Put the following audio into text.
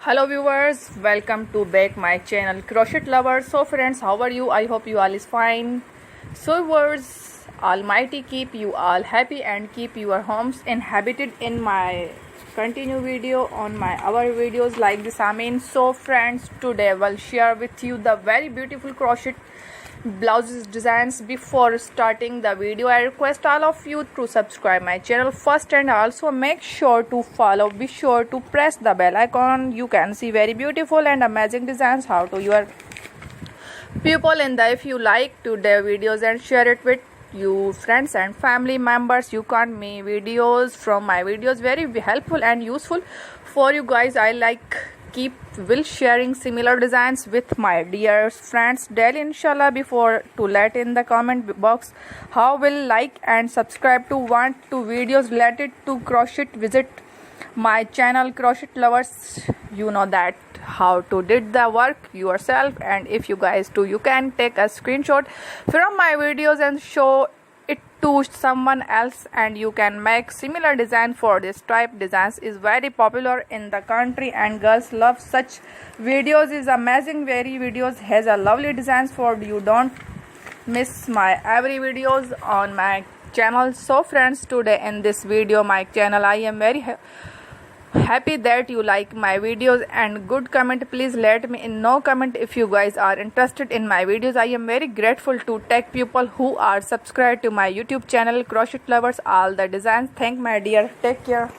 Hello viewers, welcome to back my channel Crochet Lovers. So friends, how are you? I hope you all is fine. So viewers, Almighty keep you all happy and keep your homes inhabited in my continue video on my other videos like this. So friends, today I will share with you the very beautiful crochet blouses designs. Before starting the video, I request all of you to subscribe my channel first and also make sure to follow. Be sure to press the bell icon. You can see very beautiful and amazing designs how to your people in the. If you like today videos and share it with you friends and family members, you can make videos from my videos very helpful and useful for you guys. I like keep will sharing similar designs with my dear friends daily inshallah. Before to let in the comment box how will like and subscribe to want to videos related to crochet, visit my channel Crochet Lovers. You know that how to did the work yourself, and if you guys do, you can take a screenshot from my videos and show it to someone else, and you can make similar design. For this type designs is very popular in the country and girls love such videos. Is amazing very videos has a lovely designs for you. Don't miss my every videos on my channel. So friends, today in this video my channel, I am very happy that you like my videos and good comment. Please let me in no comment if you guys are interested in my videos. I am very grateful to tech people who are subscribed to my YouTube channel Crochet Lovers all the designs. Thank my dear, take care.